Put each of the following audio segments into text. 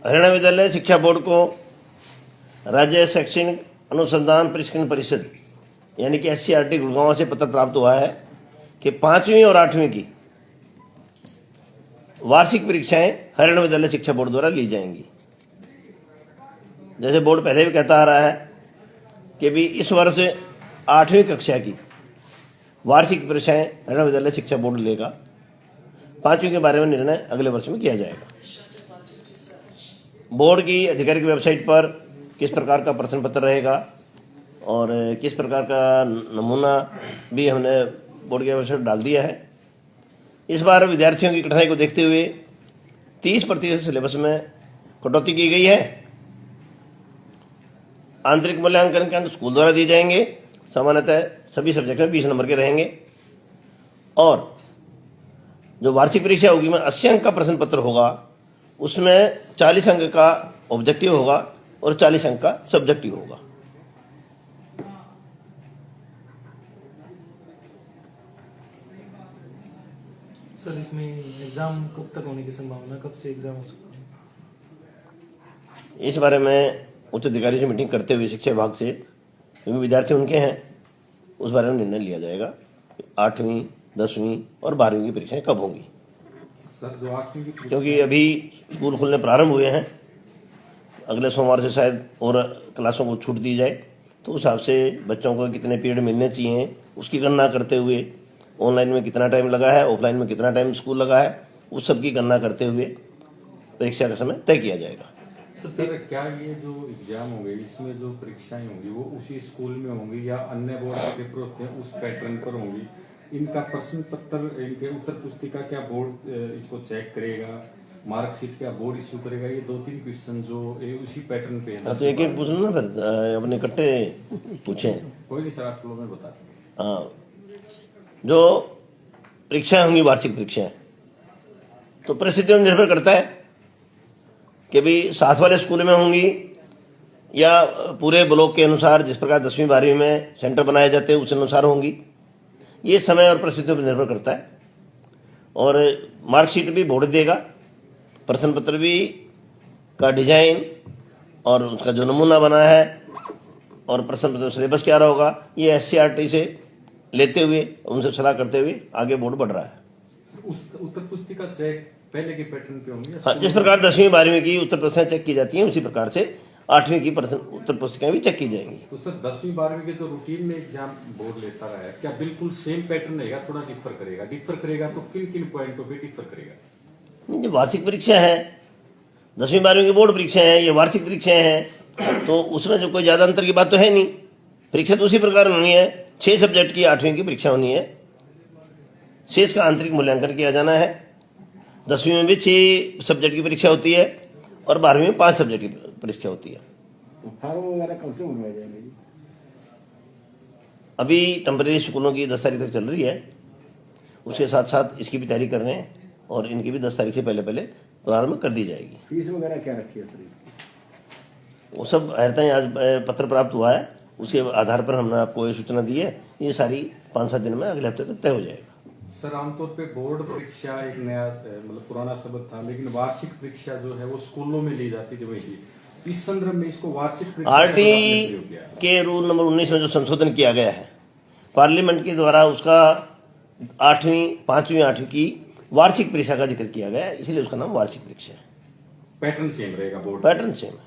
हरियाणा विद्यालय शिक्षा बोर्ड को राज्य शैक्षणिक अनुसंधान प्रशिक्षण परिषद यानी कि SCRT गुड़गांव से पत्र प्राप्त हुआ है कि 5वीं और 8वीं की वार्षिक परीक्षाएं हरियाणा विद्यालय शिक्षा बोर्ड द्वारा ली जाएंगी। जैसे बोर्ड पहले भी कहता आ रहा है कि भी इस वर्ष 8वीं कक्षा की वार्षिक परीक्षाएं हरियाणा विद्यालय शिक्षा बोर्ड लेगा। 5वीं के बारे में निर्णय अगले वर्ष में किया जाएगा। बोर्ड की आधिकारिक वेबसाइट पर किस प्रकार का प्रश्न पत्र रहेगा और किस प्रकार का नमूना भी हमने बोर्ड की वेबसाइट पर डाल दिया है। इस बार विद्यार्थियों की कठिनाई को देखते हुए 30% सिलेबस में कटौती की गई है। आंतरिक मूल्यांकन के अंक स्कूल द्वारा दिए जाएंगे। सामान्यतः सभी सब्जेक्ट में 20 नंबर के रहेंगे और जो वार्षिक परीक्षा होगी में 80 अंक का प्रश्न पत्र होगा, उसमें 40 अंक का ऑब्जेक्टिव होगा और 40 अंक का सब्जेक्टिव होगा। सर, इसमें एग्जाम कब तक होने की संभावना, कब से एग्जाम हो सकता है? इस बारे में उच्च अधिकारी से मीटिंग करते हुए शिक्षा विभाग से, क्योंकि विद्यार्थी उनके हैं, उस बारे में निर्णय लिया जाएगा। 8वीं, 10वीं और 12वीं की परीक्षाएं कब होंगी। सर, जो 8वीं की, क्योंकि अभी स्कूल खुलने प्रारंभ हुए हैं, अगले सोमवार से शायद और क्लासों को छूट दी जाए, तो उस हिसाब से बच्चों को कितने पीरियड मिलने चाहिए उसकी गणना करते हुए, ऑनलाइन में कितना टाइम लगा है, ऑफलाइन में कितना टाइम स्कूल लगा है, उस सब की गणना करते हुए परीक्षा का समय तय किया जाएगा। सर, क्या ये जो एग्जाम होंगे, इसमें जो परीक्षाएं होंगी वो उसी स्कूल में होंगी या अन्य बोर्ड के पेपर होते हैं उस पैटर्न पर होंगी? इनका प्रश्न पत्र, इनके उत्तर पुस्तिका क्या बोर्ड इसको चेक करेगा? मार्कशीट क्या बोर्ड इश्यू करेगा? ये 2-3 क्वेश्चन जो उसी पैटर्न पे है। तो एक एक पूछना ना, फिर अपने इकट्ठे पूछे। कोई नहीं सर, आप फ्लो में बता दें। हाँ, जो परीक्षाएं होंगी वार्षिक परीक्षाएं, तो परिस्थितियों पर निर्भर करता है कि भी साथ वाले स्कूल में होंगी या पूरे ब्लॉक के अनुसार जिस प्रकार 10वीं 12वीं में सेंटर बनाए जाते हैं उस अनुसार होंगी। ये समय और परिस्थितियों पर निर्भर करता है। और मार्कशीट भी बोर्ड देगा, प्रश्न पत्र भी का डिजाइन और उसका जो नमूना बना है और प्रश्न पत्र सिलेबस क्या रहा होगा, ये SCRT से लेते हुए, उनसे सलाह करते हुए आगे बोर्ड बढ़ रहा है। उस उत्तर पुस्तिका चेक पहले के पैटर्न पे होंगे? हाँ, जिस प्रकार 10वीं 12वीं की उत्तर पुस्तिकाएं चेक की जाती हैं उसी प्रकार से 8वीं की उत्तर पुस्तिकाएं भी चेक की जाएंगी। तो सर, 10वीं 12वीं के जो रूटीन में एग्जाम बोर्ड लेता रहा है, क्या बिल्कुल सेम पैटर्न रहेगा, थोड़ा डिफर करेगा? डिफर करेगा तो किन किन पॉइंटों पे डिफर करेगा? नहीं, जो वार्षिक परीक्षा है, 10वीं 12वीं की बोर्ड परीक्षाएं हैं, ये वार्षिक परीक्षाएं हैं, तो उसमें जो कोई ज्यादा अंतर की बात तो है नहीं। परीक्षा तो उसी प्रकार होनी है। 6 सब्जेक्ट की 8वीं की परीक्षा होनी है। शेष का आंतरिक मूल्यांकन किया जाना है। 10वीं में भी 6 सब्जेक्ट की परीक्षा होती है और 12वीं में 5 सब्जेक्ट की परीक्षा होती है। तो फॉर्म वगैरह कब से बनवाए जाएंगे? अभी टेम्परेरी स्कूलों की 10 तारीख तक चल रही है, उसके साथ साथ इसकी भी तैयारी कर रहे हैं और इनकी भी 10 तारीख से पहले पहले प्रारंभ कर दी जाएगी। फीस वगैरह क्या रखी है सर? वो सब हरता आज पत्र प्राप्त हुआ है, उसके आधार पर हमने आपको ये सूचना दी है। ये सारी 5-7 दिन में अगले हफ्ते तक तय हो जाएगा। सर, आमतौर पे बोर्ड परीक्षा एक नया मतलब पुराना शब्द था, लेकिन वार्षिक परीक्षा जो है वो स्कूलों में ली जाती थी वही। इस संदर्भ में इसको वार्षिक परीक्षा RT के रूल नंबर 19 में जो संशोधन किया गया है पार्लियामेंट के द्वारा, उसका 8वीं, 5वीं, 8वीं की वार्षिक परीक्षा का जिक्र किया गया है, इसलिए उसका नाम वार्षिक परीक्षा है। पैटर्न सेम रहेगा बोर्ड? पैटर्न सेम है।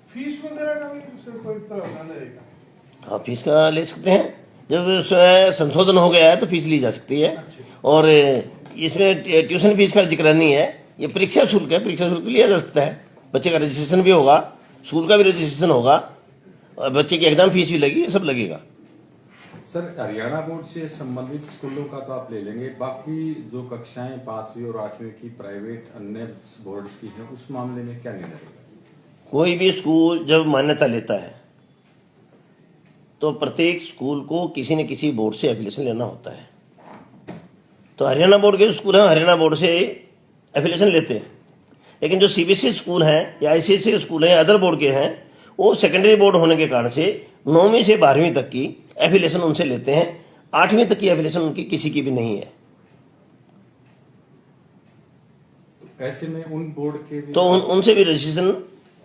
फीस वगैरह का भी सर कोई प्रावधान रहेगा? हाँ, फीस का ले सकते हैं। जब उसमें संशोधन हो गया है तो फीस ली जा सकती है। और इसमें ट्यूशन फीस का जिक्र नहीं है, ये परीक्षा शुल्क है। परीक्षा शुल्क लिया जा सकता है। बच्चे का रजिस्ट्रेशन भी होगा, स्कूल का भी रजिस्ट्रेशन होगा और बच्चे की एग्जाम फीस भी लगी, सब लगेगा। सर, हरियाणा बोर्ड से संबंधित स्कूलों का तो आप ले लेंगे, बाकी जो कक्षाएं 5वीं और 8वीं की प्राइवेट अन्य बोर्ड्स की हैं, उस मामले में क्या निर्णय रहेगा? कोई भी स्कूल जब मान्यता लेता है तो प्रत्येक स्कूल को किसी न किसी बोर्ड से एफिलिएशन लेना होता है। तो हरियाणा बोर्ड के स्कूल हैं, हरियाणा बोर्ड से एफिलिएशन लेते हैं। लेकिन जो CBSE स्कूल हैं या ICSE स्कूल हैं या अदर बोर्ड के हैं, वो सेकेंडरी बोर्ड होने के कारण से 9वीं से 12वीं तक की एफिलिएशन उनसे लेते हैं। 8वीं तक की एफिलिएशन उनकी किसी की भी नहीं है। ऐसे में उन बोर्ड के भी तो उनसे भी रजिस्ट्रेशन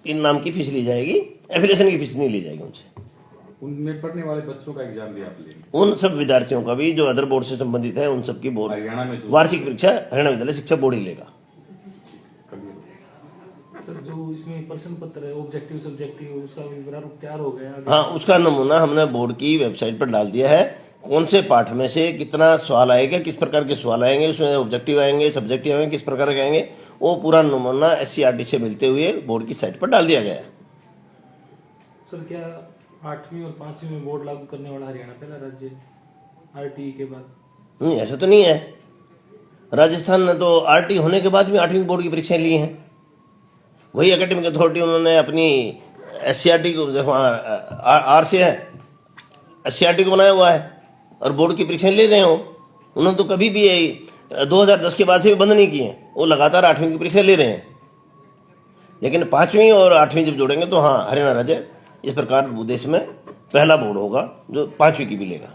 के नाम की फीस ली जाएगी, एफिलिएशन की फीस नहीं ली जाएगी उनसे। उनमें पढ़ने वाले बच्चों का एग्जाम भी आप लेंगे? उन सब विद्यार्थियों का भी जो अदर बोर्ड से संबंधित है, उन सब की बोर्ड हरियाणा में जो वार्षिक परीक्षा हरियाणा विद्यालय शिक्षा बोर्ड ही लेगा। clear हो गया। सर जो इसमें प्रश्न पत्र है ऑब्जेक्टिव सब्जेक्टिव उसका भी प्रारूप तैयार हो गया आगे? हाँ, उसका नमूना हमने बोर्ड की वेबसाइट पर डाल दिया है। कौन से पाठ में से कितना सवाल आएगा, किस प्रकार के सवाल आएंगे, उसमें ऑब्जेक्टिव आएंगे, सब्जेक्टिव आएंगे, किस प्रकार के आएंगे, वो पूरा नमूना SCRT से मिलते हुए बोर्ड की साइट पर डाल दिया गया है। सर क्या 8वीं और 5वीं में बोर्ड लागू करने वाला हरियाणा पहला राज्य RTE के बाद? नहीं, ऐसा तो नहीं है। राजस्थान ने तो RT होने के बाद भी 8वीं बोर्ड की परीक्षाएं ली हैं। वही एकेडमिक अथॉरिटी उन्होंने अपनी SCRT को आर से है SCRT को बनाया हुआ है और बोर्ड की परीक्षाएं ले रहे हो। उन्होंने तो कभी भी 2010 के बाद से भी बंद नहीं किए, वो लगातार 8वीं की परीक्षा ले रहे हैं। लेकिन 5वीं और 8वीं जब जोड़ेंगे तो हाँ, हरियाणा राज्य इस प्रकार देश में पहला बोर्ड होगा जो 5वीं की भी लेगा।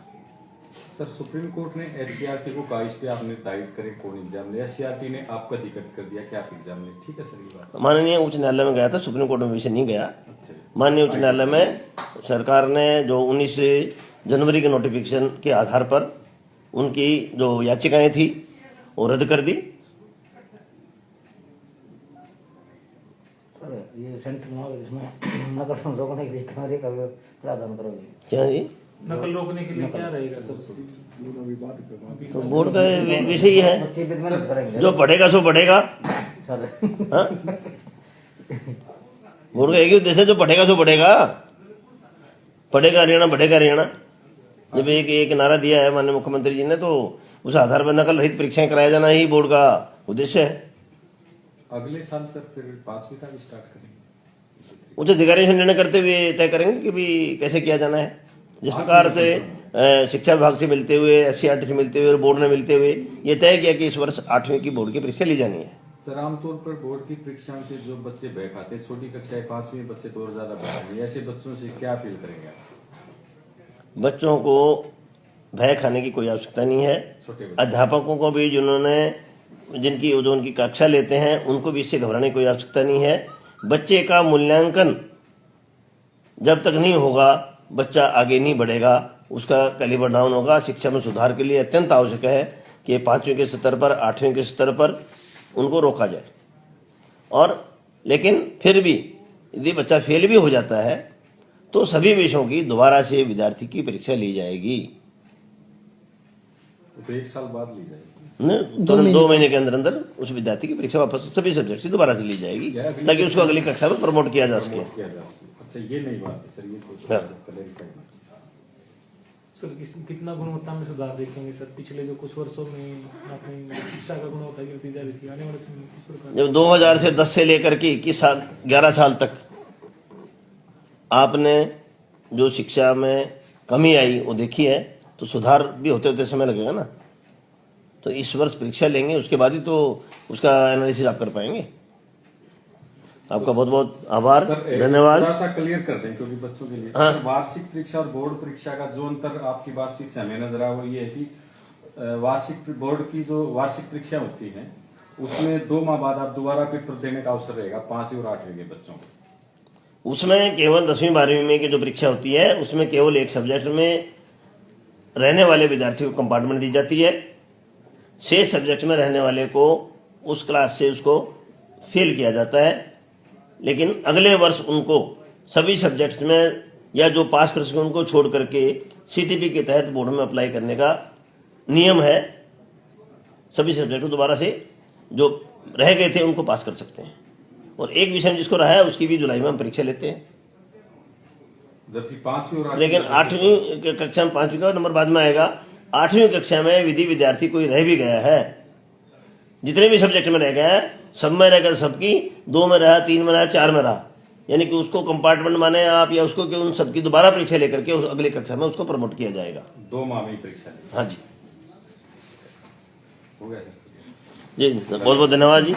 सर सुप्रीम कोर्ट ने SCRT को कहा इस पे आप निर्धारित करें कौन एग्जाम ले, SCRT ने आपका दिक्कत कर दिया कि आप एग्जाम ले, ठीक है सर ये बात? माननीय उच्च न्यायालय में गया था, सुप्रीम कोर्ट में विषय नहीं गया। अच्छा, माननीय उच्च न्यायालय में सरकार ने जो 19 जनवरी के नोटिफिकेशन के आधार पर उनकी जो याचिकाएं थी वो रद्द कर दी। सर ये सेंटर में इसमें नकल रोकने के लिए कार्य का प्रावधान करोगे? क्या जी? नकल रोकने के लिए क्या रहेगा सर? तो बोर्ड का विषय ही है, बच्चे भी मेहनत करेंगे जो पढ़ेगा सो पढ़ेगा। सर। हाँ? बोर्ड का एक ही उद्देश्य है, जो पढ़ेगा सो पढ़ेगा। पढ़ेगा हरियाणा, बढ़ेगा हरियाणा। जब एक नारा दिया है माननीय मुख्यमंत्री जी ने, तो उस आधार पर नकल रहित परीक्षाएं कराया जाना ही बोर्ड का उद्देश्य है। अगले साल सर फिर 5वीं का भी स्टार्ट करेंगे? उच्च अधिकारियों से निर्णय करते हुए तय करेंगे कि भी कैसे किया जाना है। जिस प्रकार से शिक्षा विभाग से मिलते हुए, SCRT से मिलते हुए और बोर्ड ने मिलते हुए ये तय किया कि इस वर्ष 8वीं की बोर्ड की परीक्षा ली जानी है। सर आमतौर पर बोर्ड की परीक्षाओं से जो बच्चे भय खाते हैं, छोटी कक्षाएं 5वीं बच्चे तो और ज्यादा भय खाते हैं, ऐसे बच्चों से क्या फील करेंगे आप? बच्चों को भय खाने की कोई आवश्यकता नहीं है। छोटे बच्चे अध्यापकों को भी जो उनकी कक्षा लेते हैं उनको भी इससे घबराने की कोई आवश्यकता नहीं है। बच्चे का मूल्यांकन जब तक नहीं होगा बच्चा आगे नहीं बढ़ेगा, उसका कैलिबर डाउन होगा। शिक्षा में सुधार के लिए अत्यंत आवश्यक है कि 5वीं के स्तर पर, 8वीं के स्तर पर उनको रोका जाए। और लेकिन फिर भी यदि बच्चा फेल भी हो जाता है तो सभी विषयों की दोबारा से विद्यार्थी की परीक्षा ली जाएगी। तो 1 साल बाद ली जाएगी? तुरंत 2 महीने के अंदर अंदर उस विद्यार्थी की परीक्षा वापस सभी सब्जेक्ट से दोबारा से ली जाएगी ताकि उसको अगली कक्षा में प्रमोट किया जा सके। अच्छा ये नहीं बात है सर, ये कुछ हाँ। क्लैरिफाई करना। सर कितना गुणवत्ता में सुधार देखेंगे सर? पिछले जो कुछ वर्षों में अपनी शिक्षा का गुणवत्ता गिरती जा रही थी, आने वाले समय में किस प्रकार? जब 2000 से 10 से लेकर के 21 साल 11 साल तक आपने जो शिक्षा में कमी आई वो देखी है, तो सुधार भी होते होते समय लगेगा ना। तो इस वर्ष परीक्षा लेंगे, उसके बाद ही तो उसका एनालिसिस आप कर पाएंगे। आपका बहुत बहुत आभार, सर धन्यवाद। थोड़ा सा क्लियर कर दें क्योंकि बच्चों के लिए हाँ। सर, वार्षिक परीक्षा और बोर्ड परीक्षा का जो अंतर आपकी बातचीत से हमें नजर आया वो ये है कि वार्षिक बोर्ड की जो वार्षिक परीक्षा होती है उसमें 2 माह बाद आप दोबारा पेपर देने का अवसर रहेगा 5वीं और 8वीं के बच्चों को। उसमें केवल 10वीं 12वीं में की जो परीक्षा होती है उसमें केवल एक सब्जेक्ट में रहने वाले विद्यार्थी को कंपार्टमेंट दी जाती है। 6 सब्जेक्ट में रहने वाले को उस क्लास से उसको फेल किया जाता है, लेकिन अगले वर्ष उनको सभी सब्जेक्ट्स में या जो पास कर सके उनको छोड़ करके CTP के तहत बोर्ड में अप्लाई करने का नियम है। सभी सब्जेक्ट को दोबारा से जो रह गए थे उनको पास कर सकते हैं, और एक विषय में जिसको रहा है उसकी भी जुलाई में हम परीक्षा लेते हैं। जबकि 5वीं और 8वीं लेकिन 8वीं कक्षा में 5वीं का नंबर बाद में आएगा। 8वीं कक्षा में यदि विद्यार्थी कोई रह भी गया है, जितने भी सब्जेक्ट में रह गया है सब में रह गया, सबकी 2 में रहा, 3 में रहा, 4 में रहा, यानी कि उसको कंपार्टमेंट माने आप या उसको कि उन सबकी दोबारा परीक्षा लेकर के उस अगली कक्षा में उसको प्रमोट किया जाएगा। 2 माह में परीक्षा ली। हाँ जी हो गया सर। जी, बहुत बहुत धन्यवाद जी।